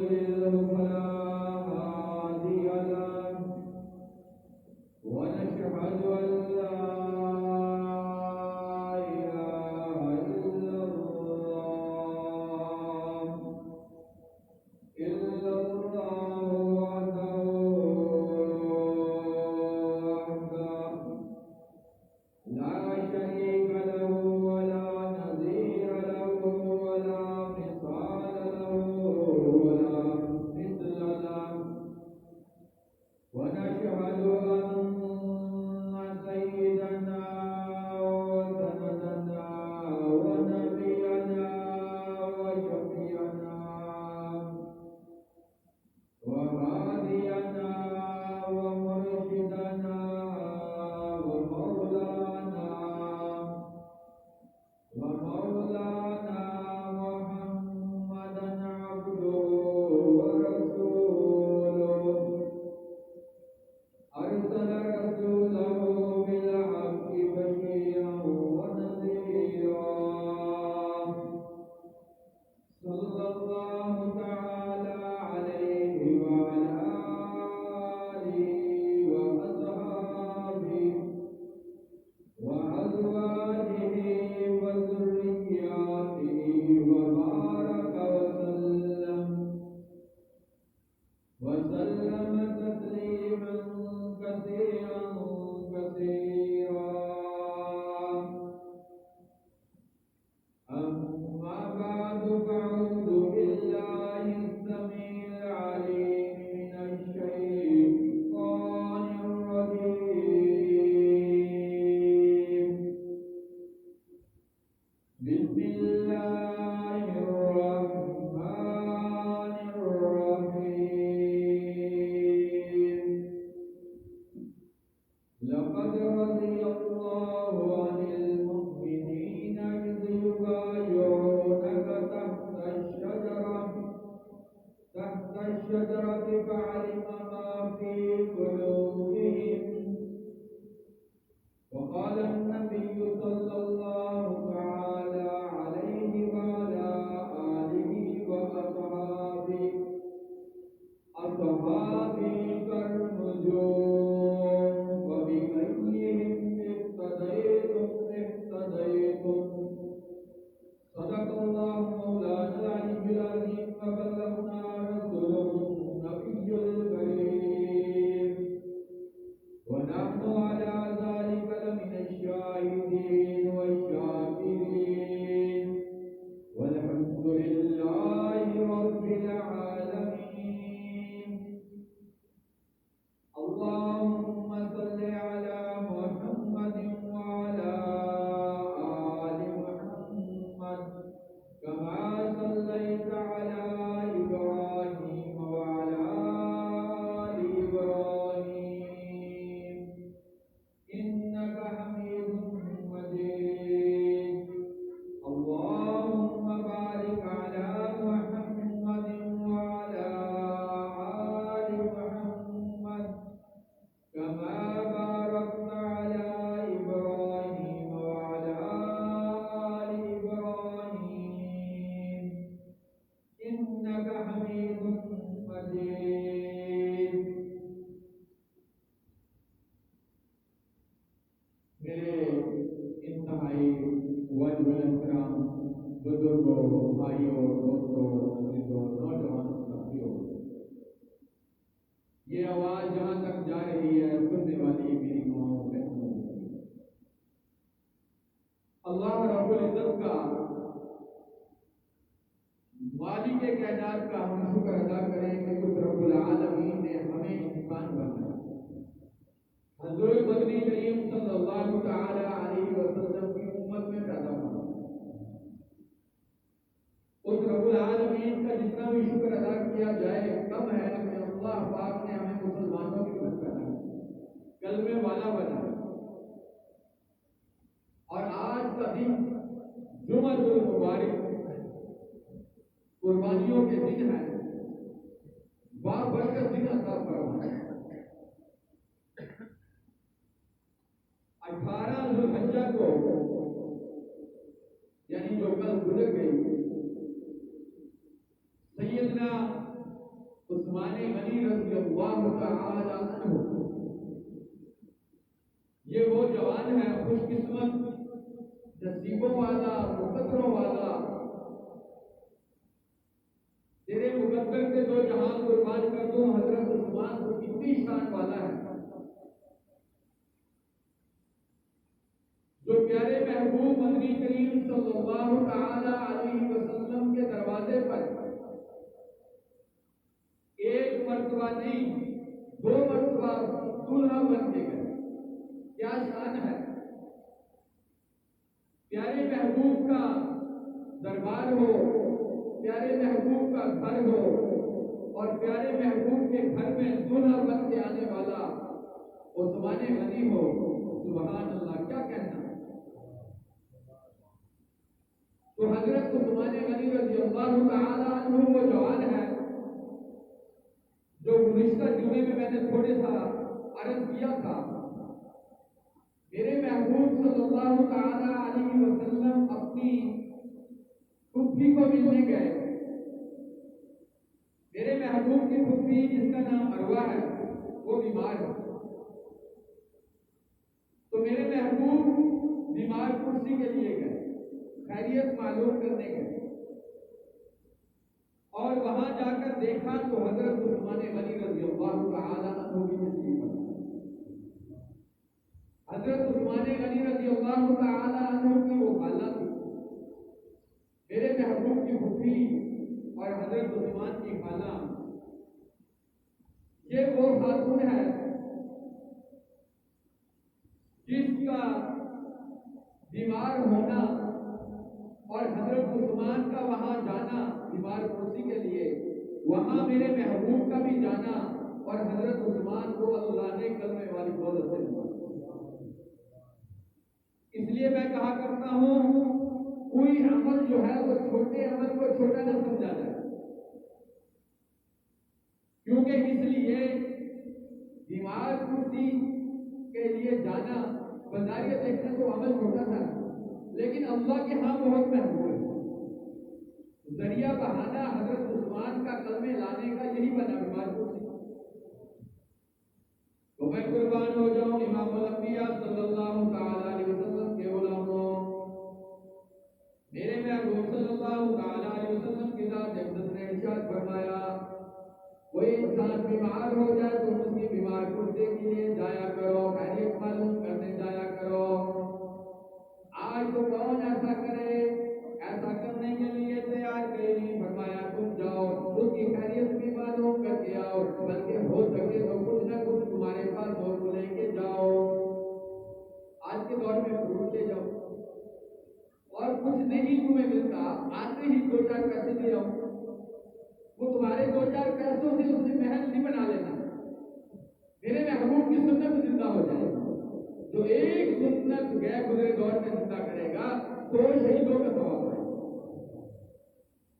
يضلل فلا هادي له ونشهد أن لا إله إلا الله وحده لا شريك له ولا نظير له ولا مثال له ولا مثل له ونشهد أن سيدنا وسندنا ونبينا وشفيعنا وهادينا ومرشدنا ومولانا محمدا عبده ورسوله أرسل رسوله بالحق بشيرا ونذيرا صلى الله تعالى عليه وعلى آله وأصحابه وأزواجه وذرياته وبارك وسلم تسليما كثيرا أما بعد فأعوذ بالله السميع العليم من الشيطان الرجيم بسم الله الرحمن الرحيم لقد رضي الله عن المؤمنين إذ يبايعونك تحت الشجرة فعلم ما في قلوبهم وقال النبي صلى الله تعالى عليه وعلى آله وأصحابه كالنجوم وبأيهم اقتديتم صدق الله مولانا العلي العظيم وبلغنا رسوله النبي الكريم ونحن على ذلك لمن الشاهدين والشاكرين والحمد لله رب العالمين اللهم صل على محمد وعلى آل محمد كما صليت على إبراهيم وعلى آل إبراهيم إنك حميد مجيد اللهم بارك على محمد وعلى آل محمد كما باركت على إبراهيم وعلى آل إبراهيم إنك حميد مجيد میرے انتہائی وجہ احترام بزرگوں بھائیوں دوستوں عزیزوں نوجوانوں ساتھیوں یہ آواز جہاں تک جا رہی ہے سننے والی میری ماں بہنوں اللہ رب العزت کا مالک کائنات کا ہم شکر ادا کریں کہ اس رب العالمین نے ہمیں انسان بنایا حضور مدنی کریم صلی اللہ تعالی علیہ وسلم کی امت میں پیدا ہوا اس رب العالمین کا جتنا بھی شکر ادا کیا جائے کم ہے کہ اللہ پاک نے ہمیں مسلمانوں کی امت بنایا کلمے والا بنایا اور آج کا دن جمعہ المبارک قربانیوں کے دن ہے بابرکت دن عطا فرمایا 18 ذوالحجہ کو یعنی جو کل گزر گئی سیدنا عثمان غنی رضی اللہ تعالی عنہ، یہ وہ جوان ہے خوش قسمت، نصیبوں والا، مقدروں والا، تیرے مقدر کے دو جہان قربان کر دو، حضرت عثمان کو کتنی شان والا ہے، جو پیارے محبوب مدنی کریم صلی اللہ تعالی علیہ وسلم کے دروازے پر ایک مرتبہ نہیں 2 مرتبہ دلہا بن کے گئے. کیا شان ہے. پیارے محبوب کا دربار ہو، پیارے محبوب کا گھر ہو، اور پیارے محبوب کے گھر میں دلہا بن کے آنے والا عثمان غنی ہو. سبحان اللہ، کیا کہنا. تو حضرت عثمان غنی رضی اللہ تعالی عنہ وہ جوان ہے جو گزشتہ جمعے میں میں نے تھوڑے سا عرض کیا تھا. میرے محبوب صلی اللہ تعالی علیہ وسلم اپنی پھپھی کو ملنے گئے. میرے محبوب کی پھپھی جس کا نام اروہ ہے وہ بیمار ہے. تو میرے محبوب بیمار کرسی کے لیے گئے، خیریت معلوم کرنے گئے، اور وہاں جا کر دیکھا تو حضرت عثمان غنی رضی اللہ تعالی عنہ کی تشریف ہے. حضرت عثمان غنی رضی اللہ تعالی عنہ کی وہ خالہ تھی، میرے محبوب کی پھپھی اور حضرت عثمان کی خالہ. یہ وہ خاتون ہے جس کا بیمار ہونا اور حضرت عثمان کا وہاں جانا بیمار کرسی کے لیے، وہاں میرے محبوب کا بھی جانا، اور حضرت عثمان کو اللہ نے کلمے والی دولت سے دیا. اس لیے میں کہا کرتا ہوں کوئی عمل جو ہے وہ چھوٹے عمل کو چھوٹا نہ سمجھا جائے، کیونکہ اس لیے بیمار کرسی کے لیے جانا بظاہر دیکھنے کو عمل چھوٹا تھا، لیکن اللہ کے ہاں بہت محبوب ہے. ذریعہ بہانہ حضرت عثمان کا کلمے لانے کا یہی بنا بیمار کرسی. تو میں قربان ہو جاؤں امام الانبیاء صلی اللہ تعالی علیہ وسلم کے غلاموں، میرے محبوب صلی اللہ تعالی علیہ وسلم کی ذات اقدس نے ارشاد فرمایا کوئی انسان بیمار ہو جائے تو اس کی بیمار کرسی کے لیے جایا کرو، خیریت معلوم کرنے جایا کرو. آج تو کون ایسا کرے، ایسا کرنے کے لیے تیار کہیں نہیں. فرمایا تم جاؤ اس کی خیریت بھی معلوم کر کے آؤ، بلکہ ہو سکے تو کچھ نہ کچھ تمہارے پاس اور کو لے کے جاؤ. آج کے دور میں فروٹ لے جاؤ، اور کچھ نہیں تمہیں ملتا آتے ہی 2-4 پیسے لے آؤ. وہ تمہارے 2-4 پیسوں سے اس نے محل نہیں بنا لینا. میرے محبوب کی سنت زندہ ہو جائے. جو ایک سنت گئے گزرے دور میں زندہ کرے گا تو شہیدوں کا ثواب ہے.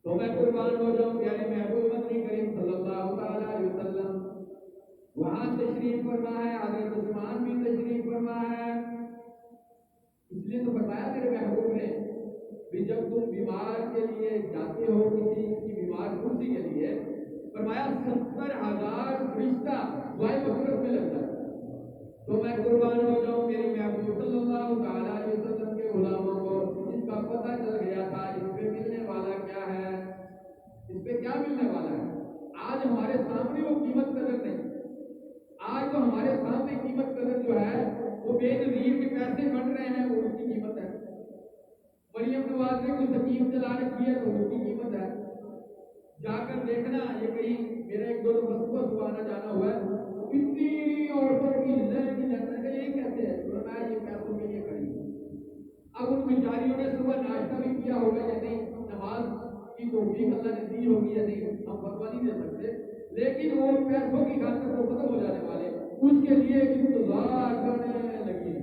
تو میں قربان ہو جاؤں پیارے محبوب مدنی کریم صلی اللہ تعالی علیہ وسلم وہاں تشریف فرما ہے، حضرت عثمان بھی تشریف فرما ہے. اس لیے تو فرمایا میرے محبوب نے بھی جب تم بیمار کے لیے جاتے ہو کسی کی بیمار کرسی کے لیے، فرمایا 70,000 فرشتہ دعائے مغفرت میں لگ جاتا ہے. تو میں قربان ہو جاؤں میرے محبوب صلی اللہ تعالی علیہ وسلم کے غلاموں کو جس کا پتہ چل گیا تھا اس پہ ملنے والا کیا ہے، اس پہ کیا ملنے والا ہے. آج ہمارے سامنے وہ قیمت قدر نہیں. آج تو ہمارے سامنے قیمت قدر جو ہے وہ بے نظیر کے پیسے بن رہے ہیں، وہ اس کی قیمت ہے. مریم نواز نے کوئی سکیم چلا رکھی ہے تو اس کی قیمت ہے. جا کر دیکھنا، یہ کہیں میرے 1-2 مسئلہ صبح آنا جانا ہوا ہے، اتنی عورتوں کی یہ کیسے ہے؟ فرمایا یہ پیسوں کے لیے کھڑی. اب ان بیچاریوں نے صبح ناشتہ بھی کیا ہوگا یا نہیں، نماز کی توفیق اللہ نے دی ہوگی یا نہیں، ہم فتویٰ نہیں دے سکتے، لیکن وہ پیسوں کی خاطر وہ ختم ہو جانے والے اس کے لیے انتظار کرنے لگی.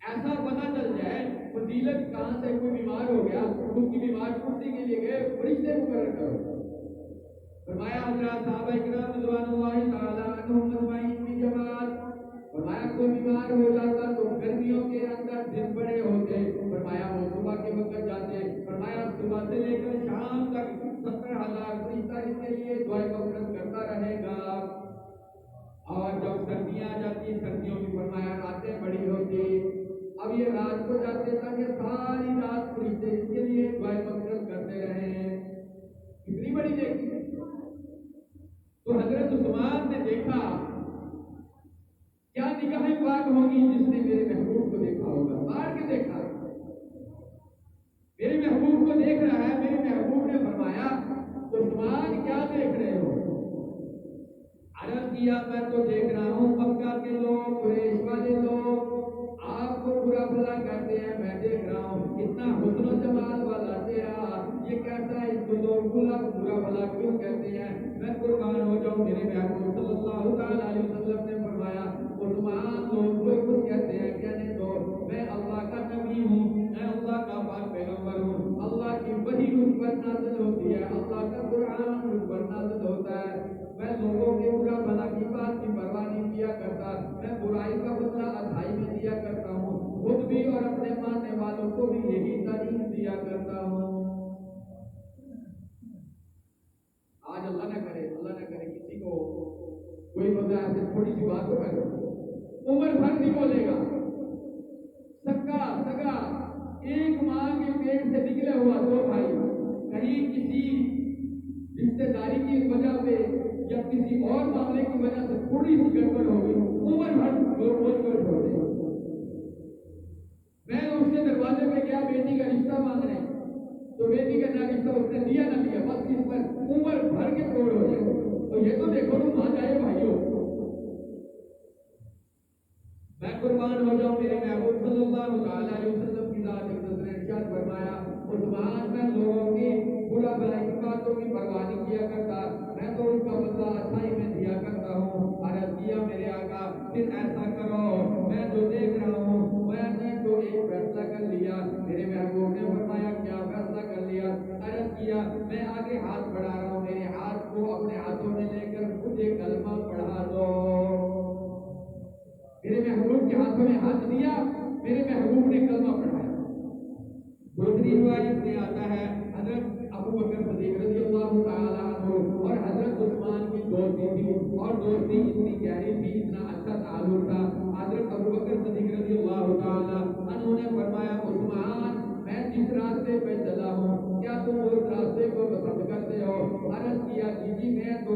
ایسا پتہ چل جائے فضیلت کہاں سے کوئی بیمار ہو گیا اس کی بیمار کرسی کے لیے گئے، فرشتے مقرر کرو. فرمایا حضرات صحابہ کرام رضوان اللہ تعالی عنہم اجمعین کی جماعت، فرمایا کوئی بیمار ہو جاتا تو گرمیوں کے اندر دن بڑے ہوتے، فرمایا وہ صبح کے وقت جاتے، فرمایا صبح سے لے کر شام تک 70,000 فرشتہ اس کے لیے دعائیں مغفرت کرتا رہے گا. اور جب سردیاں آ جاتی ہیں، سردیوں میں فرمایا راتیں بڑی ہوتی، اب یہ رات کو جاتے تاکہ ساری رات فرشتے اس کے لیے دعائیں مغفرت کرتے رہے. کتنی بڑی دیکھی. تو حضرت عثمان نے دیکھا، کیا نگاہ پاک ہوگی جس نے میرے محبوب کو دیکھا ہوگا. باہر کے دیکھا، میرے محبوب کو دیکھ رہا ہے. میرے محبوب نے فرمایا عثمان کیا دیکھ رہے ہو؟ عرض کیا میں تو دیکھ رہا ہوں مکہ کے لوگ، قریش والے لوگ آپ کو برا بھلا کہتے ہیں، میں دیکھ رہا ہوں اتنا حسن و جمال والا چہرہ، یہ کیسا ہے، اس کو لوگ برا بھلا کیوں کہتے ہیں؟ میں قربان ہو جاؤں. میرے محبوب صلی اللہ تعالیٰ علیہ وسلم نے فرمایا عثمان لوگ جو کچھ کہتے ہیں کہنے دو، میں اللہ کا نبی ہوں، میں اللہ کا پاک پیغمبر ہوں. اللہ کی وحی مجھ پر نازل ہوتی ہے، اللہ کا قرآن مجھ پر نازل ہوتا ہے. میں لوگوں کے برا بھلا کی بات کی پرواہ نہیں کیا کرتا، میں برائی کا بدلہ اچھائی میں دیا کرتا ہوں، خود بھی اور اپنے ماننے والوں کو بھی یہی تعلیم دیا کرتا ہوں. آج اللہ نہ کرے کسی کو کوئی بندہ ایسے تھوڑی سی بات کو کرے، عمر بھر نہیں بولے گا. سگا ایک ماں کے پیٹ سے نکلے ہوا دو بھائی کہیں کسی رشتے داری کی وجہ پہ یا کسی اور معاملے کی وجہ سے تھوڑی سی گڑبڑ ہو گئی، عمر بھر لوگ بول کر چھوڑ دیں. میں اس کے دروازے پہ گیا بیٹی کا رشتہ مانگنے، تو بیٹی کا نہ رشتہ اس نے دیا نہ دیا، بس اس پر عمر بھر کے توڑ ہو جائے. تو یہ تو دیکھو تم مان جائے بھائیوں. میں قربان ہو جاؤں میرے محبوب صلی اللہ علیہ وسلم کی ذات اقدس نے ارشاد فرمایا عثمان میں لوگوں کی برا بھلائی کی باتوں کی پرواہ نہیں کیا کرتا، میں تو ان کا بدلہ اچھائی میں دیا کرتا ہوں. عرض کیا میرے آقا پھر ایسا کرو، میں جو دیکھ رہا ہوں میں نے تو ایک فیصلہ کر لیا. میرے محبوب نے فرمایا کیا فیصلہ کر لیا؟ عرض کیا میں آگے ہاتھ بڑھا رہا ہوں، میرے ہاتھ کو اپنے ہاتھوں میں لے کر مجھے کلمہ پڑھا دو. میرے محبوب کے ہاتھوں میں ہاتھ دیا، میرے محبوب نے کلمہ پڑھایا. دوسری روایت میں آتا ہے حضرت ابو بکر صدیق رضی اللہ تعالیٰ عنہ اور حضرت عثمان کی دوستی تھی، اور دوستی اتنی گہری تھی، اتنا اچھا تعلق تھا. حضرت ابو بکر صدیق رضی اللہ تعالیٰ عنہ نے فرمایا عثمان میں جس راستے پہ چلا ہوں کیا تم اس راستے کو پسند کرتے ہو؟ عرض کیا جی میں تو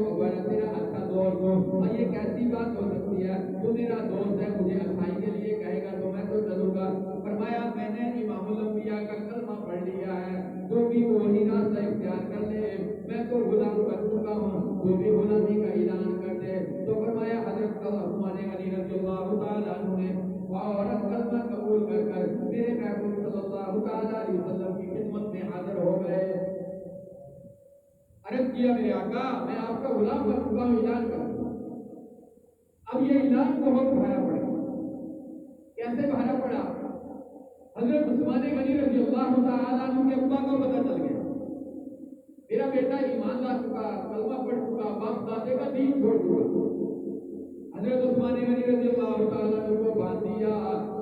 تیرا اچھا دوست ہوں، اور یہ کیسی بات ہو سکتی ہے، تو میرا دوست ہے مجھے اچھائی کے لیے کہے گا تو میں تو چلوں گا. فرمایا میں نے امام الانبیاء کا کلمہ پڑھ لیا ہے، جو بھی وہی راستہ اختیار کر لے، میں تو غلام بن چکا ہوں، جو بھی غلامی کا اعلان کر دے. تو فرمایا حضرت عثمان غنی رضی اللہ تعالیٰ عنہ نے فوراً کلمہ قبول کر میرے محبوب صلی اللہ تعالیٰ علیہ وسلم کی خدمت میں حاضر ہو گئے. عرض کیا میرے آقا میں آپ کا غلام بن چکا ہوں، اعلان کر. اب یہ اعلان بہت بھارا پڑا. کیسے بھارا پڑا؟ حضرت عثمان غنی رضی اللہ تعالیٰ عنہ کے ابا کو پتہ چل گیا میرا بیٹا ایمان لا چکا، کلمہ پڑھ چکا، باپ دادے کا دین چھوڑ چکا. حضرت عثمان غنی رضی اللہ تعالیٰ عنہ کو باندھ دیا،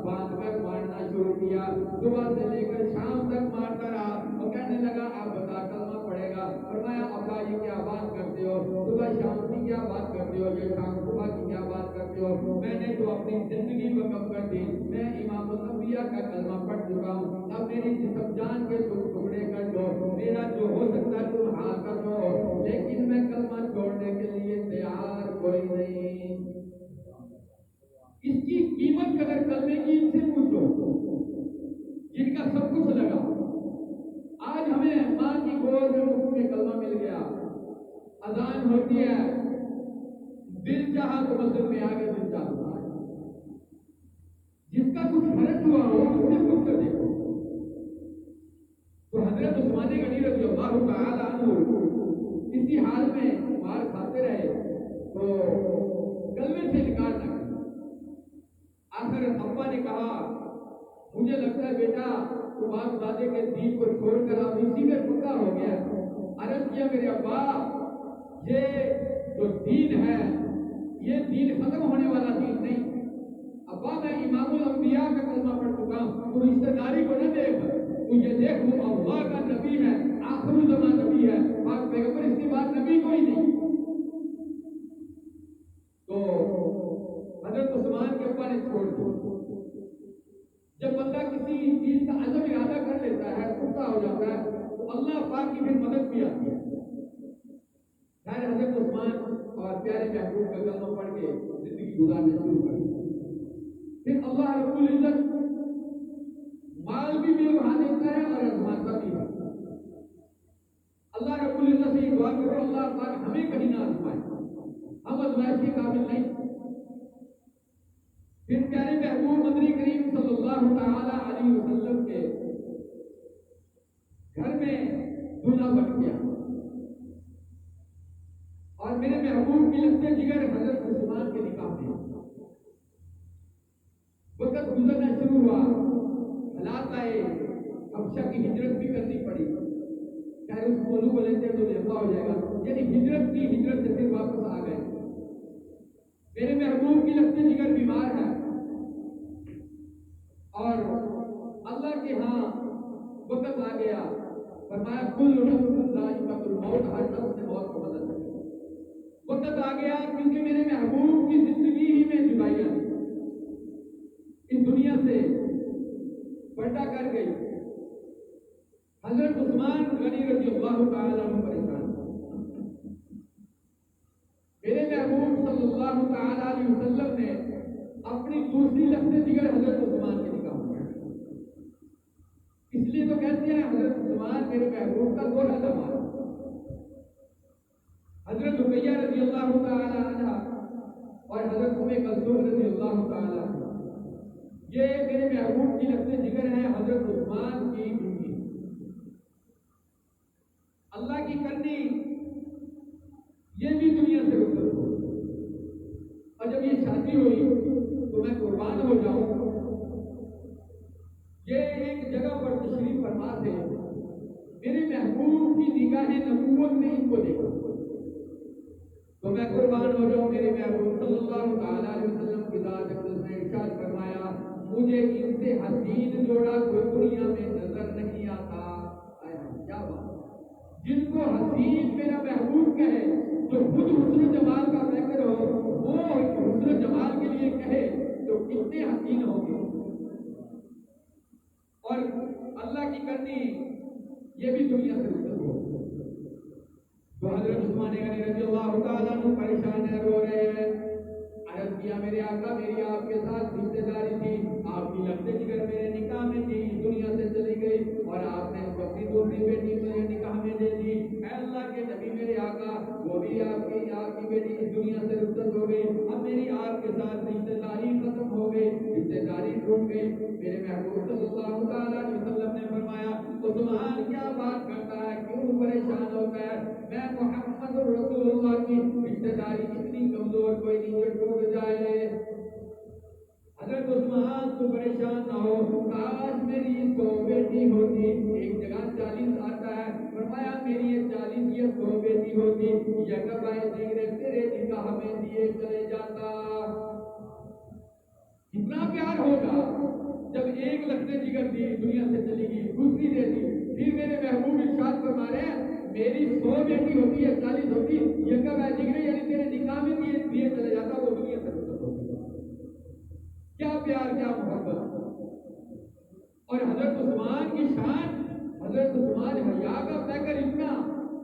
باندھ کر مارنا شروع کیا. صبح سے لے کر شام تک مارتا رہا اور کہنے لگا آپ بتا کلمہ پڑھے گا. فرمایا ابا یہ کیا بات کرتے ہو، صبح شام کی کیا بات کرتے ہو، یہ شام صبح کی کیا بات کرتے ہو؟ میں نے تو اپنی زندگی وقف کر دی، میں امام الانبیاء کا کلمہ پڑھ چکا ہوں. اب میری جسم جان کے ٹکڑے کر دو، میرا جو ہو سکتا ہے تم ہاں کر دو، لیکن میں کلمہ چھوڑنے کے لیے تیار کوئی نہیں. اس کی قیمت قدر کلمے کی ان سے پوچھو جن کا سب کچھ لگا. آج ہمیں ماں کی گود میں مفت میں کلمہ مل گیا، اذان ہوتی ہے، دل چاہا تو مسجد میں آگے دل چاہتا ہے. جس کا کچھ فرق ہوا ہو اس سے پوچھ کر دیکھو. تو حضرت عثمان غنی رضی اللہ تعالیٰ عنہ اسی حال میں مار کھاتے رہے تو کلمے سے انکار نہ کیا. آخر ابا نے کہا مجھے لگتا ہے بیٹا تو باپ دادے کے دین کو چھوڑ کر اب اسی میں پکا ہو گیا. عرض کیا میرے ابا یہ جو دین ہے یہ دین ختم ہونے والا دین نہیں. ابا میں امام الانبیاء کا کلمہ پڑھ چکا ہوں، تو رشتہ داری کو نہ دیکھ، تو یہ دیکھ وہ اللہ کا نبی ہے، آخر الزمان نبی ہے، پاک پیغمبر، اس کے بعد نبی کوئی نہیں. چھوڑ دو. جب بندہ کسی چیز کا عزم ارادہ کر لیتا ہے، پختہ ہو جاتا ہے، تو اللہ پاک کی پھر مدد بھی آتی ہے. خیر حضرت عثمان اور پیارے محبوب کا کلمہ پڑھ کے زندگی گزارنا شروع کر دیا. پھر اللہ رب العزت مال بھی بڑھا دیتا ہے اور آزماتا بھی ہے. اللہ رب العزت سے یہ دعا کرو اللہ پاک ہمیں کہیں نہ آزمائے، ہم آزمائش کے قابل نہیں. پھر پیارے محبوب مدنی کریم صلی اللہ تعالی علیہ وسلم کے گھر میں دولہا بن گیا اور میرے محبوب کی لگتے جگر حضرت عثمان کے نکاح میں. وقت گزرنا شروع ہوا، حالات آئے، حبشہ کی ہجرت بھی کرنی پڑی. چاہے اس موضوع کو لیتے تو لمبا ہو جائے گا. یعنی ہجرت سے پھر واپس آ گئے. میرے محبوب کی لگتے جگر بیمار ہے اور اللہ کے ہاں وقت آ گیا، فرمایا کل نفس ذائقۃ الموت، ہر نفس نے موت کو بدل دیا. وقت آ گیا کیونکہ میرے محبوب کی زندگی ہی میں جدائیاں اس دنیا سے پلٹا کر گئی. حضرت عثمان غنی رضی اللہ تعالیٰ عنہ پریشان. میرے محبوب صلی اللہ تعالیٰ علیہ وسلم نے اپنی دوسری لفظ دیگر حضرت عثمان کے نکاح میں. اس لیے تو کہتے ہیں حضرت عثمان میرے محبوب کا گولا داماد. حضرت رقیہ رضی اللہ تعالیٰ عنہ اور حضرت ام کلثوم رضی اللہ تعالیٰ عنہ یہ میرے محبوب کی لفظ جگر ہیں حضرت عثمان کی بیوی. اللہ کی کرنی یہ بھی دنیا سے رخصت ہو. اور جب یہ شادی ہوئی تو میں قربان ہو جاؤں. یہ ایک جگہ پر تشریف فرما تھے، میرے محبوب کی نگاہ نبوت نے ان کو دیکھا تو میں قربان ہو جاؤں. میرے محبوب صلی اللہ تعالیٰ علیہ وسلم کی ذات اقدس نے ارشاد فرمایا مجھے ان سے حسین جوڑا کوئی دنیا میں نظر نہیں آتا. کیا بات! جن کو حسین میرا محبوب کہے، جو خود حسن جمال کا فکر ہو، وہ حسن جمال کے لیے کہے تو کتنے حسین ہوں گے. اور اللہ کی کرنی یہ بھی دنیا سے رخصت ہو. تو حضرت عثمان غنی رضی اللہ تعالیٰ عنہ پریشان ہے، رو رہے ہیں. عرض کیا میرے آقا میری آپ کے ساتھ رشتے داری تھی، آپ کی لگتے جگر میرے نکاح میں تھی، دنیا سے چلی گئی اور آپ نے اپنی دوسری بیٹی میرے نکاح میں دے دی. اے اللہ کے نبی میرے آقا وہ بھی آپ کی بیٹی اس دنیا سے رخصت ہو گئی. اب میری آپ کے ساتھ رشتے داری ختم ہو گئی، رشتے داری ٹوٹ گئی. میرے محبوب صلی اللہ تعالیٰ علیہ وسلم نے فرمایا عثمان کیا بات کرتا ہے، کیوں پریشان ہوتا ہے؟ میں محمد رسول اللہ کی رشتے داری اتنی کمزور کوئی نہیں جو ٹوٹ جائے. حضرت عثمان تو پریشان نہ ہو، کاش میری 100 بیٹی ہوتی. ایک جگہ 40 آتا ہے، فرمایا میری یہ 40 یا 100 بیٹی ہوتی، یکبائے دیگر تیرے نکاح میں دیے چلے جاتا. کتنا پیار ہوگا جب ایک لگتے جگر دی دنیا سے چلی گئی، دوسری دے دی. پھر میرے محبوب ارشاد فرما رہے ہیں میری 100 بیٹی ہوتی ہے 40 ہوتی، یکبائے دیگر یعنی تیرے نکاح میں دیے چلے جاتا، وہ دنیا سے رخصت ہوتی. کیا پیار، کیا محبت. اور حضرت عثمان کی شان، حضرت عثمان حیا کا پیکر اتنا،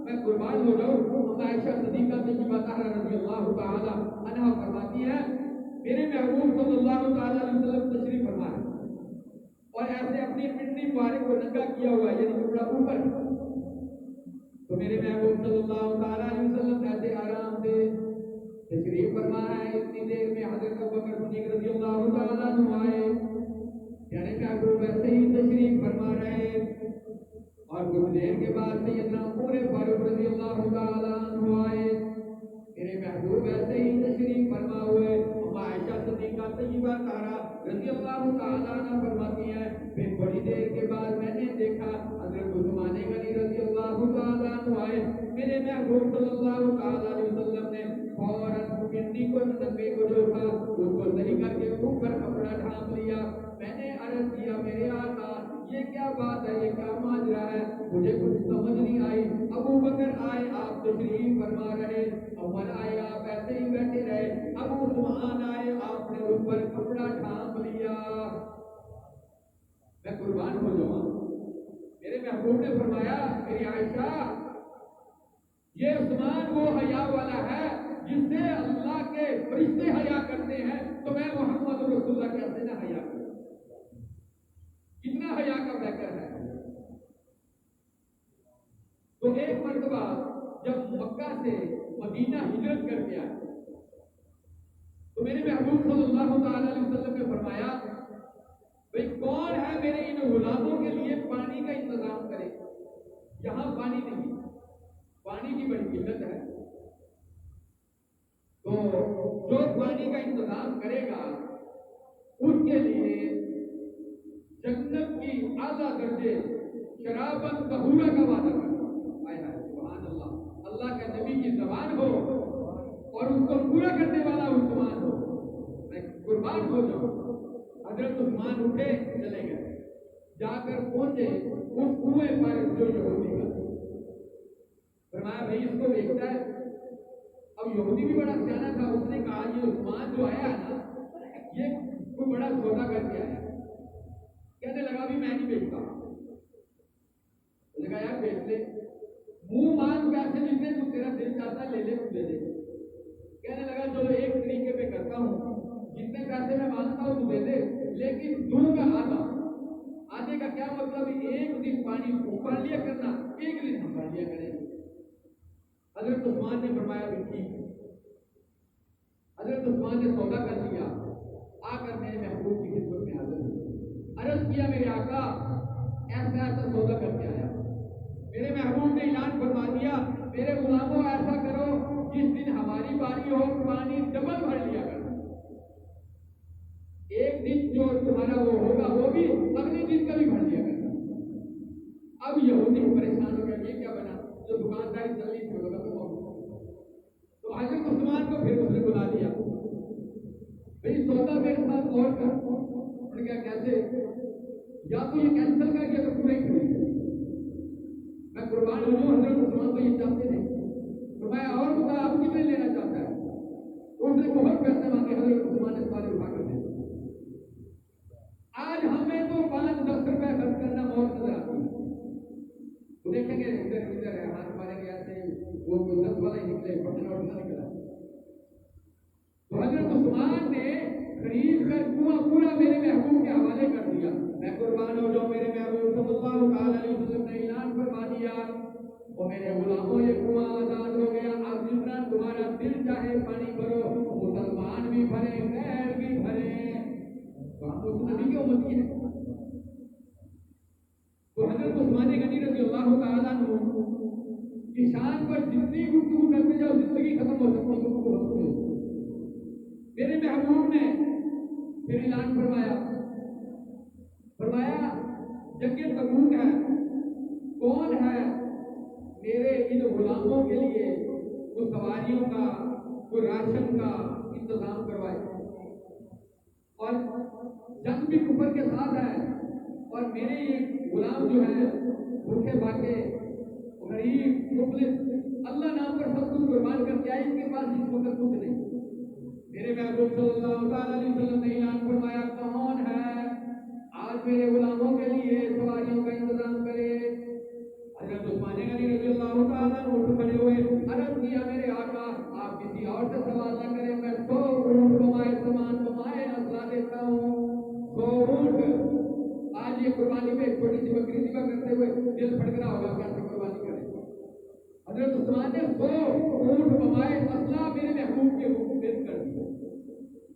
میں قربان ہو جاؤں. عائشہ صدیقہ طیبہ طاہرہ رضی اللہ تعالی عنہا فرماتی ہے میرے محبوب صلی اللہ تعالی علیہ وسلم تشریف فرما ہے اور ایسے اپنی پنڈلی مبارک کو ننگا کیا ہوا ہے، یعنی کپڑا اوپر. تو میرے محبوب صلی اللہ تعالی علیہ وسلم ایسے آرام سے تشریف فرما ہے. اتنی دیر میں حضرت ابوبکر صدیق رضی اللہ تعالیٰ عنہ آئے، یعنی محبوب ایسے ہی تشریف فرما رہے اور کچھ دیر کے بعد سیدنا عمر فاروق رضی اللہ تعالیٰ عنہ آئے. میرے محبوب ایسے ہی تشریف فرما ہوئے. عائشہ صدیقہ طیبہ طاہرہ رضی اللہ تعالیٰ عنہ فرماتی ہیں پھر تھوڑی دیر کے بعد میں نے دیکھا حضرت عثمان غنی رضی اللہ تعالیٰ عنہ آئے. میرے محبوب صلی اللہ تعالیٰ علیہ وسلم نے فوراً پنڈی کو ننگے کو جو تھا اس کو صحیح کر کے اوپر کپڑا ڈھانپ لیا. میں نے عرض کیا میرے آقا یہ کیا بات ہے، یہ کیا ماجرا ہے، مجھے کچھ سمجھ نہیں آئی۔ ابو بکر آئے، آپ تشریف فرما رہے، عمر آئے، آپ ایسے ہی بیٹھے رہے، ابو عثمان آئے، آپ نے ان پر کپڑا ڈھانپ لیا۔ میں قربان ہو جاؤں، میرے محبوب نے فرمایا میری عائشہ، یہ عثمان وہ حیا والا ہے جس سے اللہ کے فرشتے حیا کرتے ہیں، تو میں محمد رسول اللہ کیسے نہ حیا کروں؟ کتنا حیا کا بہتر ہے۔ تو ایک مرتبہ جب مکہ سے مدینہ ہجرت کر کے آئے تو میرے محبوب صلی اللہ تعالی علیہ وسلم نے فرمایا بھئی کون ہے میرے ان غلاموں کے لیے پانی کا انتظام کرے؟ یہاں پانی نہیں، پانی کی بڑی قلت ہے، تو جو پانی کا انتظام کرے گا اس کے لیے جنت کی اعلیٰ درجے شرابن طہورا کا وعدہ کرنا۔ سبحان اللہ، اللہ کے نبی کی زبان ہو اور اس کو پورا کرنے والا عثمان ہو، میں قربان ہو جاؤں۔ حضرت عثمان اٹھے چلے گئے، جا کر پہنچے اس کنویں پر جو یہودی کا، فرمایا بھائی اس کو دیکھتا ہے۔ اب یہودی بھی بڑا سیانا تھا، اس نے کہا یہ عثمان جو آیا ہے نا، یہ کوئی بڑا سودا کر کے آیا۔ کہنے لگا بھی میں نہیں بیچتا، کہا یار بیچ لے، منہ مانگ پیسے جتنے تو تیرا دل چاہتا لے لے، تو دے دے۔ کہنے لگا جو ایک طریقے پہ کرتا ہوں، جتنے پیسے میں مانگتا ہوں تو دے دے، لیکن دونوں کا آدھے کا کیا مطلب؟ ایک دن پانی پھوپا لیا کرنا، ایک دن ہم پڑھ لیا کریں۔ حضرت عثمان نے فرمایا بھی ٹھیک ہے۔ حضرت عثمان نے سودا کر لیا، آ کر میرے محبوب کی خدمت میں حاضر ہوئے، عرض کیا میرے آقا ایسا ایسا سودا کر کے آیا۔ میرے محبوب نے اعلان فرما دیا میرے غلاموں ایسا کرو جس دن ہماری باری ہو پانی ڈبل بھر لیا کرنا، ایک دن جو تمہارا وہ ہوگا وہ بھی اگلے دن کا بھی بھر لیا کرنا۔ اب یہودی پریشان ہو گیا، یہ کیا بنا؟ جو دکانداری چل رہی تھی وہ تو حضرت عثمان کو پھر اس نے بلا دیا، بھائی سودا میرے ساتھ اور کر۔ انہوں نے کہا کیسے؟ یا تو یہ کینسل کر کے اگر پورے کریں، میں قربان ہو جاؤں۔ حضرت عثمان کو یہ چاہتے تھے، فرمایا اور بتا آپ کتنے لینا چاہتا ہے؟ اس نے بہت پیسے مانگے، حضرت عثمان نے سارے اٹھا کر دے۔ آج ہمیں تو 5-10 روپے خرچ کرنا بہت نظر آتی ہے، تو دیکھیں گے ادھر ادھر ہے، ہاتھ مارے گے ایسے وہ 10 والا ہی نکلے، بٹن اور نہ نکلا۔ تو حضرت عثمان نے خرید کر کنواں پورا میرے محبوب کے حوالے کر دیا۔ میں قربان ہو جاؤں، میرے محبوب صلی اللہ تعالی علیہ وسلم نے اعلان فرما دیا اور میرے غلاموں یہ کنواں آزاد ہو گیا، اب جتنا تمہارا دل چاہے پانی بھرو، مسلمان بھی بھرے غیر بھی بھرے، تو ہم اس نبی کی امتی ہے۔ تو حضرت عثمان غنی رضی اللہ تعالیٰ عنہ کی شان پر جتنی گفتگو کرتے جاؤ زندگی ختم ہو سکتی ہے۔ میرے محبوب نے پھر اعلان فرمایا جنگ تبوک ہے، کون ہے میرے ان غلاموں کے لیے کوئی سواریوں کا کوئی راشن کا انتظام کروائے؟ اور جنگ بھی کفر کے ساتھ ہے اور میرے یہ غلام جو ہیں بھوکے باکے غریب مفلس اللہ نام پر سب کچھ قربان کر کے آئے، ان کے پاس اس وقت کچھ نہیں۔ میرے محبوب صلی اللہ تعالی علیہ وسلم نے اعلان فرمایا کون ہے آج میرے غلاموں کے لیے سواریوں کا انتظام کرے؟ حضرت عثمان غنی رضی اللہ تعالیٰ عنہ اٹھ کھڑے ہوئے، عرض کیا میرے آقا آپ کسی اور سے سوال نہ کریں، میں 100 اونٹ بمائے سامان بمائے اصلا دیتا ہوں، 100 اونٹ۔ آج یہ قربانی میں ایک چھوٹی سی بکری ذبح کرتے ہوئے دل پھڑک رہا ہوگا کیسے قربانی کرے۔ حضرت عثمان نے 100 اونٹ بمائے اصلا میرے محبوب کے حکم پیش کر دیا۔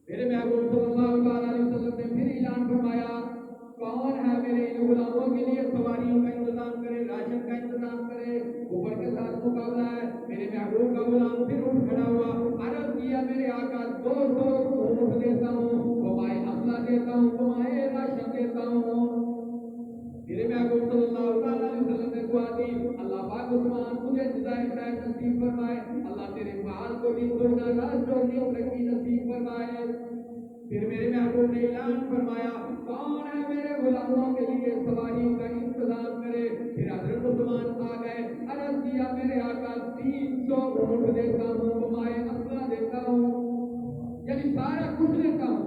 میرے محبوب صلی اللہ علیہ وسلم نے پھر اعلان فرمایا کون ہے میرے ان غلاموں کے لیے سواریوں کا انتظام کرے، راشن کا انتظام کرے؟ اوپر کے ساتھ مقابلہ ہے، میرے محبوب کا غلام پھر اٹھ کھڑا ہوا، عرض کیا میرے آقا 200 اونٹ دیتا ہوں، بمائے اصلا دیتا ہوں، بمائے راشن دیتا ہوں۔ میرے محبوب صلی اللہ تعالیٰ علیہ وسلم نے دعا دی اللہ پاک عثمان تجھے جزائے خیر نصیب فرمائے، اللہ تیرے مال کو بھی دوگنا راست اور نیک رکھی نصیب فرمائے۔ پھر میرے محبوب نے اعلان فرمایا کون ہے میرے غلاموں کے لیے سواری کا انتظام کرے. پھر حضرت عثمان آ گئے. عرض کیا میرے آقا 300 اونٹ دیتا ہوں, مائے اپنا دیتا ہوں, یعنی سارا کچھ دیتا ہوں.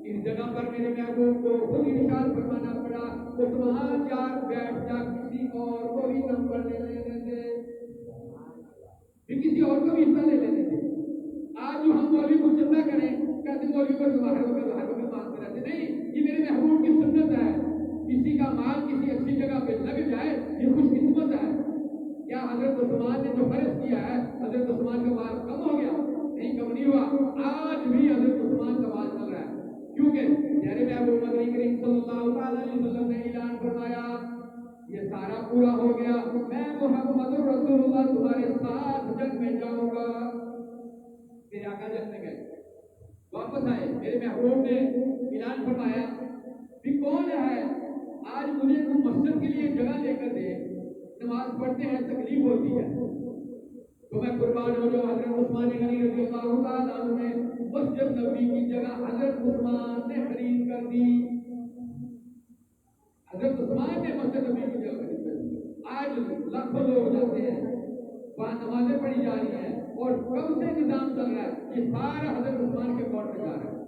اس جگہ پر میرے محبوب کو خود ارشاد فرمانا پڑا عثمان یار بیٹھ جا, کسی اور کو بھی نمبر لے لینے دے, کسی اور کو بھی حصہ لے لینے دے. آج جو ہم مولوی کو چندہ کریں کہتے مولوی کو باہر ہو کے مانگتے رہتے. نہیں, یہ میرے محبوب کی سنت ہے. کسی کا مال کسی اچھی جگہ پہ لگ جائے یہ خوش قسمت ہے. کیا حضرت عثمان نے جو فرض کیا ہے حضرت عثمان کا مال کم ہو گیا؟ نہیں, کم نہیں ہوا. آج بھی حضرت عثمان کا مال چل رہا ہے, کیونکہ میرے محبوب نبی کریم صلی اللہ علیہ وسلم نے اعلان فرمایا یہ سارا پورا ہو گیا, میں محمد رسول اللہ تمہارے ساتھ جنگ میں جاؤں گا. میرے آقا جنگ میں گئے, واپس آئے. میرے محبوب نے اعلان فرمایا بھی کون ہے آج مجھے تم مسجد کے لیے جگہ لے کر دے, نماز پڑھتے ہیں تکلیف ہوتی ہے تو میں قربان ہو جاؤں. حضرت عثمان غنی رضی اللہ تعالیٰ عنہ نے مسجد نبی کی جگہ حضرت عثمان نے خرید کر دی. حضرت عثمان نے مسجد نبی کی جگہ خرید کر دی. آج لاکھوں لوگ جاتے ہیں, وہاں نمازیں پڑھی جا رہی ہیں, اور کب سے نظام چل رہا ہے یہ سارا حضرت عثمان کے کون پہ جا رہا ہے.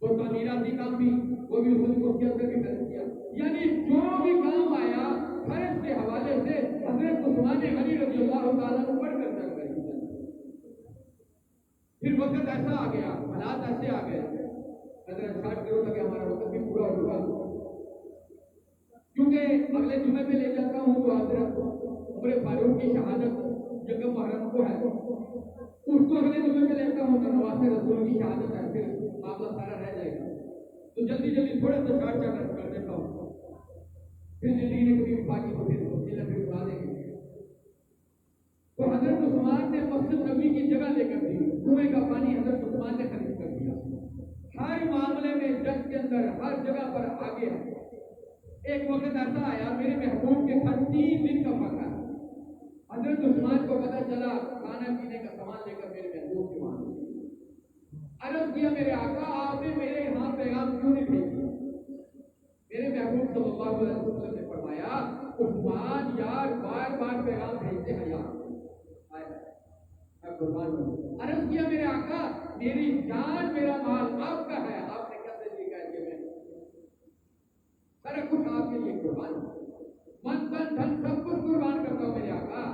وہ تعمیراتی کام بھی وہ بھی اس کے اندر بھی کر دیا. یعنی جو بھی کام آیا فرض کے حوالے سے حضرت عثمان غنی رضی اللہ تعالیٰ کو پڑھ کر چل رہی ہے. پھر وقت ایسا آ گیا, حالات ایسے آ گئے, حضرت 60 کروڑ تک ہمارا وقت بھی پورا ہوگا, کیونکہ اگلے جمعے میں لے جاتا ہوں تو حضرت عمر فاروق کی شہادت جنگ محرم کو ہے, اس کو اگلے جمعے میں لیتا ہوں تو نواز رسول کی شہادت ہے, پھر معاملہ سارا رہ جائے گا. تو جلدی جلدی تھوڑا سا شارٹ چارٹ کر دیتا ہوں, پھر زندگی نے کبھی باقی کو پھر سنا دیں گے. تو حضرت عثمان نے مسجد نبی کی جگہ لے کر دی, کنویں کا پانی حضرت عثمان نے خرید کر دیا. ہر معاملے میں جنگ کے اندر ہر جگہ پر آگے ہے. ایک وقت ایسا آیا میرے محبوب کے گھر 3 دن کا پکا. حضرت عثمان کو پتا چلا کھانا پینے کا سامان لے کر میرے محبوب کے وہاں عرض کیا میرے آقا آپ نے میرے یہاں پیغام کیوں نہیں بھیجا؟ میرے محبوب صلی اللہ علیہ وسلم نے فرمایا عثمان یار بار بار پیغام بھیجتے ہیں یار. عرض کیا میرے آقا میری جان میرا مال آپ کا ہے, آپ نے کیسے لکھا ہے کہ میں سارا کچھ آپ کے لیے قربان ہوں, من تن دھن سب کچھ قربان کرتا ہوں میرے آقا.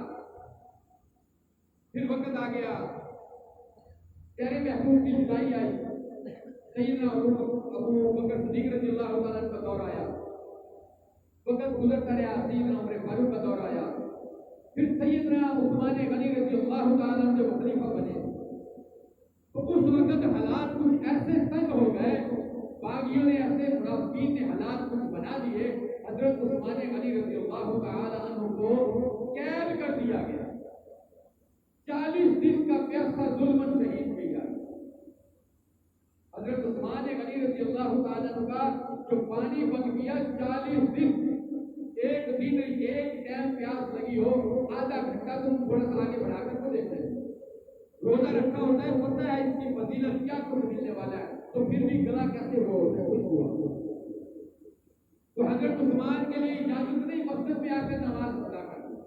پھر وقت آ گیا, تیرے محبوب کی جدائی آئی, سیدنا ابو بکر صدیق رضی اللہ تعالیٰ کا دور آیا, وقت گزرتا رہا, سیدنا عمر فاروق کا دور آیا, پھر سیدنا عثمان غنی رضی اللہ تعالیٰ جب خلیفہ بنے تو اس وقت حالات کچھ ایسے تنگ ہو گئے, باغیوں نے ایسے منافقین نے حالات کچھ بنا دیے, حضرت عثمان غنی رضی اللہ تعالیٰ عنہ کو قید کر دیا گیا. 40 دن کا پیاسا ظلمن شہید کیا. حضرت عثمان غنی رضی اللہ تعالیٰ عنہ کا جو پانی بن گیا 40 دن, ایک دن ایک ٹائم پیاس لگی ہو آدھا گھنٹہ تم تھوڑا سا آگے بڑھا کر کو دیکھتے ہیں, روزہ رکھا ہوتا ہے, پتہ ہے اس کی فضیلت کیا کچھ ملنے والا ہے, تو پھر بھی گلا کیسے ہو ہوتا ہے کچھ ہوا. تو حضرت عثمان کے لیے اجازت نہیں مسجد میں آ کر نماز ادا کرنا.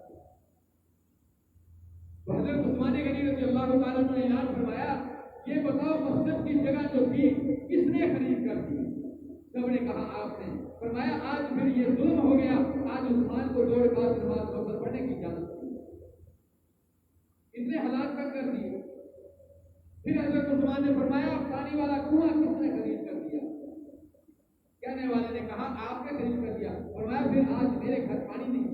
تو حضرت عثمان غنی رضی اللہ تعالیٰ نے اعلان فرمایا یہ بتاؤ مسجد کی جگہ جو تھی کس نے خرید کر دی؟ سب نے کہا آپ نے. فرمایا آج پھر یہ ظلم ہو گیا, آج عثمان کو 2 رکعت نماز مسجد پڑھنے کی اجازت دی, اتنے حالات کر دیے. پھر حضرت عثمان نے فرمایا پانی والا کنواں کس نے خرید کر دیا؟ کہنے والے نے کہا آپ نے خرید کر دیا. فرمایا پھر آج میرے گھر پانی نہیں.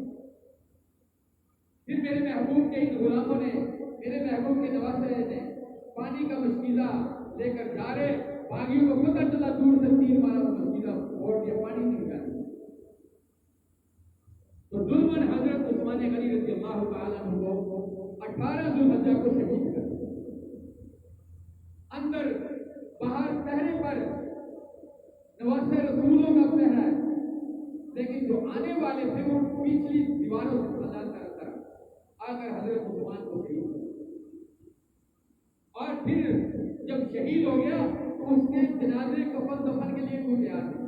پھر میرے محبوب کے ہی غلاموں نے, میرے محبوب کے نواسے نے پانی کا مشکیزہ لے کر جا رہے, باغیوں کو پتہ چلا دور سے 3 بار وہ مشکیزہ پھوڑ دیا, پانی نہیں نکالا. تو ظلمن حضرت عثمان غنی رضی اللہ تعالیٰ عنہ کو 18 ذوالحجہ کو شہید کر دیا. اندر باہر پہرے پر نواسے رسولوں کا پہرا ہے, لیکن جو آنے والے تھے وہ پچھلی دیواروں سے سجا کر آ کر حضرت عثمان کو شہید کر. اور پھر جب شہید ہو گیا تو اس کے جنازے کفن دفن کے لیے کوئی تیار نہیں،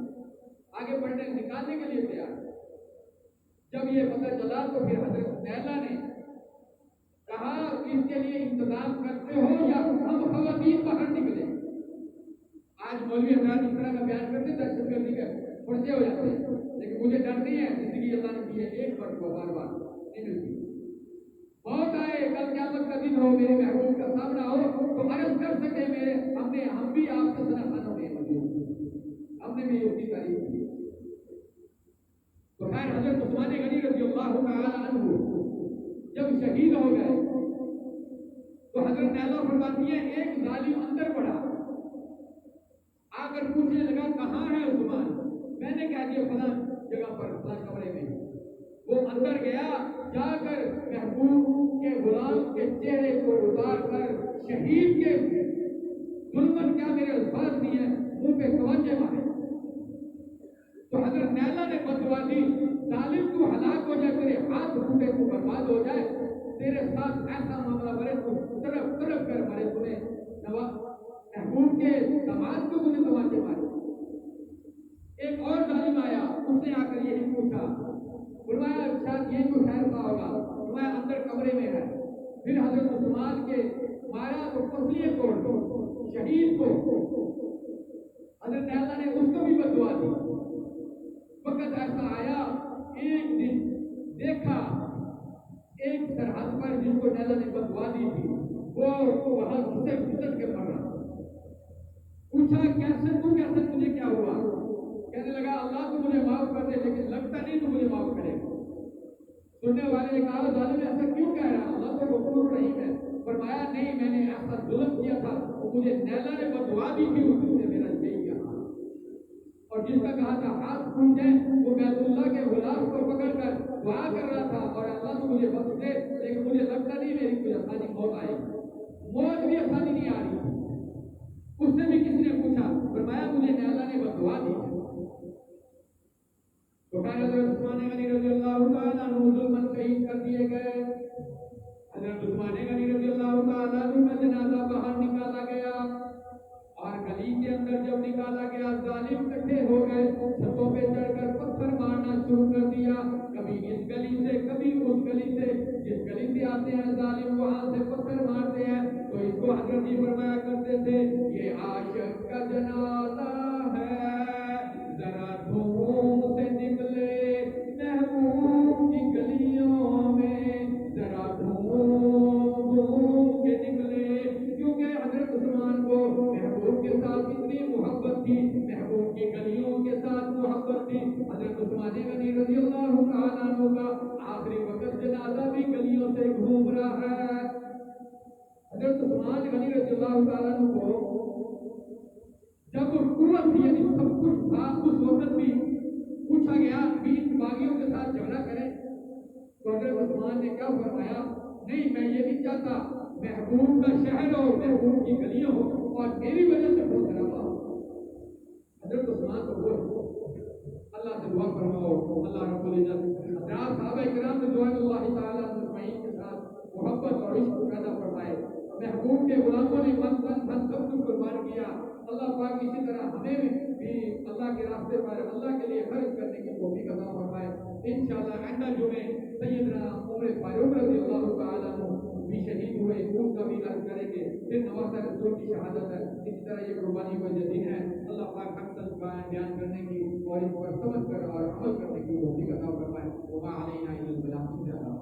آگے بڑھنے نکالنے کے لیے تیار نہیں۔ جب یہ پتہ چلا تو پھر حضرت نیلا نے کہا اس کے لیے انتظام کرتے ہو یا ہم خواتین باہر نکلیں۔ آج مولوی حضرات اس طرح کا بیان کرتے دہشت گردی کا پرچے ہو جاتے ہیں، لیکن مجھے ڈر نہیں ہے، زندگی اللہ نے دی ہے ایک مرتبہ، بار بار نہیں ملتی۔ موت آئے، کل قیامت کا دن ہو، میرے محبوب کا سامنا ہو تو عرض کر سکے میرے ہم بھی آپ کے سنا خانوں میں موجود، ہم نے بھی اس کی تعریف کی۔ تو خیر حضرت عثمان غنی رضی اللہ تعالی عنہ جب شہید ہو گئے تو حضرت نیلا فرماتی ہے ایک ظالم اندر پڑا، آ کر پوچھنے لگا کہاں ہے عثمان؟ میں نے کہہ دیا فلاں جگہ پر فلاں کمرے میں۔ وہ اندر گیا، جا کر محبوب کے غلام کے چہرے کو اتار کر شہید کے ظلمت کیا میرے الفاظ نہیں ہے منہ پہ توانچے مارے۔ تو حضرت نیلا نے بددعا دی ظالم تو ہلاک ہو جائے، تیرے ہاتھ ٹوٹے تو برباد ہو جائے، تیرے ساتھ ایسا معاملہ کرے تو طرف طرف کر مارے، تمہیں محبوب کے دماغ کو تمہیں توانچے مارے۔ ایک اور ظالم آیا، اس نے آ کر یہی پوچھا، فرمایا شاید یہ جو خیر کا ہوگا، فرمایا اندر کمرے میں ہے۔ پھر حضرت عثمان کے مارا تو پسلیاں توڑ دو شہید کو۔ حضرت نیلا نے اس کو بھی بددعا دی۔ وقت ایسا آیا، ایک دن دیکھا ایک سرحد پر جس کو نیلا نے بددعا دی تھی وہ وہاں گھسٹ کے مر رہا۔ پوچھا کیسے مجھے کیا ہوا؟ کہنے لگا اللہ تو مجھے معاف کر دے لیکن لگتا نہیں تو مجھے معاف کرے گا۔ سننے والے نے کہا ظالم ایسا کیوں کہہ رہا؟ اللہ تو غفور رحیم ہے۔ فرمایا نہیں، میں نے ایسا ظلم کیا تھا، مجھے نیلا نے بددعا دی تھی، اس نے میرا یہی کیا۔ اور جس کا کہا تھا ہاتھ پھوٹ جائے وہ بیت اللہ کے غلاف کو پکڑ کر دعا کر رہا تھا اور اللہ تو مجھے بخش دے، لیکن مجھے لگتا نہیں میری کوئی آسانی موت آئے گی۔ موت بھی آسانی نہیں آ رہی۔ اس سے بھی کسی نے پوچھا، فرمایا مجھے نیلا نے بددعا دی ہے۔ تو حضرت عثمان غنی رضی اللہ تعالیٰ عنہ ظلماً شہید کر دیے گئے۔ حضرت عثمان غنی رضی اللہ تعالیٰ عنہ کا جنازہ باہر نکالا گیا اور گلی کے اندر جب نکالا گیا ظالم اکٹھے ہو گئے، چھتوں پہ چڑھ کر پتھر مارنا شروع کر دیا، کبھی اس گلی سے کبھی اس گلی سے، جس گلی سے آتے ہیں ظالم وہاں سے پتھر مارتے ہیں۔ تو اس کو حضرت جی فرمایا کرتے تھے یہ عاشق کا جنازہ ہے، ذرا دھوم سے نکلے محبوب کی گلیوں میں، ذرا دھوم کے نکلے، کیونکہ حضرت عثمان کو محبوب کے ساتھ اتنی محبت تھی، محبوب کی گلیوں کے ساتھ محبت تھی۔ حضرت عثمان غنی رضی اللہ تعالیٰ عنہ کا آخری وقت جنازہ بھی گلیوں سے گھوم رہا ہے۔ حضرت عثمان غنی رضی اللہ تعالیٰ عنہ کو جب قوت تھی یعنی سب کچھ تھا، اس وقت بھی پوچھا گیا بھی ان باغیوں کے ساتھ جھگڑا کریں، تو حضرت عثمان نے کیا فرمایا، نہیں میں یہ نہیں چاہتا محبوب کا شہر ہو، محبوب کی گلیاں ہو اور میری وجہ سے بہت خرابہ ہو۔ حضرت عثمان کو وہ اللہ سے دعا فرماؤ، اللہ رب العزت حضرات صحابہ کرام رضوان اللہ تعالیٰ اجمعین کے ساتھ محبت اور عشق پیدا فرمائے۔ محبوب کے غلاموں نے من سب کچھ قربان کیا، اللہ پاک اسی طرح ہمیں بھی اللہ کے راستے پر اللہ کے لیے خرچ کرنے کی توفیق عطا فرمائے۔ انشاءاللہ آئندہ جمعے سیدنا عمر فاروق رضی اللہ تعالیٰ عنہ بھی شہید ہوئے، ان کا بھی عرض کریں گے، پھر نواسہ رسول کی شہادت ہے، اسی طرح یہ قربانی کو جدید ہے۔ اللہ پاک حق تک بیان کرنے کی اور اس پر سمجھ کر اور عمل